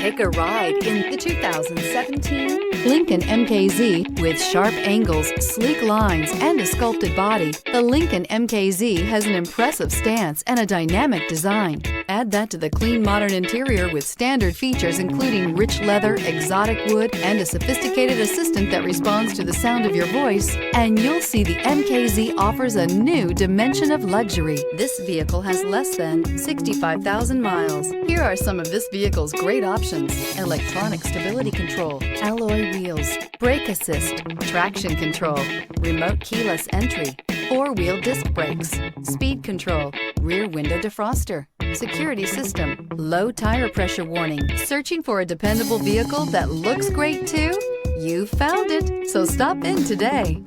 Take a ride in the 2017 Lincoln Mkz. With sharp angles, sleek lines, and a sculpted body, the Lincoln Mkz has an impressive stance and a dynamic design. Add that to the clean, modern interior with standard features including rich leather, exotic wood, and a sophisticated assistant that responds to the sound of your voice, and you'll see the Mkz offers a new dimension of luxury. This vehicle has less than 65,000 miles. Here are some of this vehicle's great options: electronic stability control, alloy wheels, brake assist, traction control, remote keyless entry, four-wheel disc brakes, speed control, rear window defroster, security system, low tire pressure warning. Searching for a dependable vehicle that looks great too? You found it, so stop in today.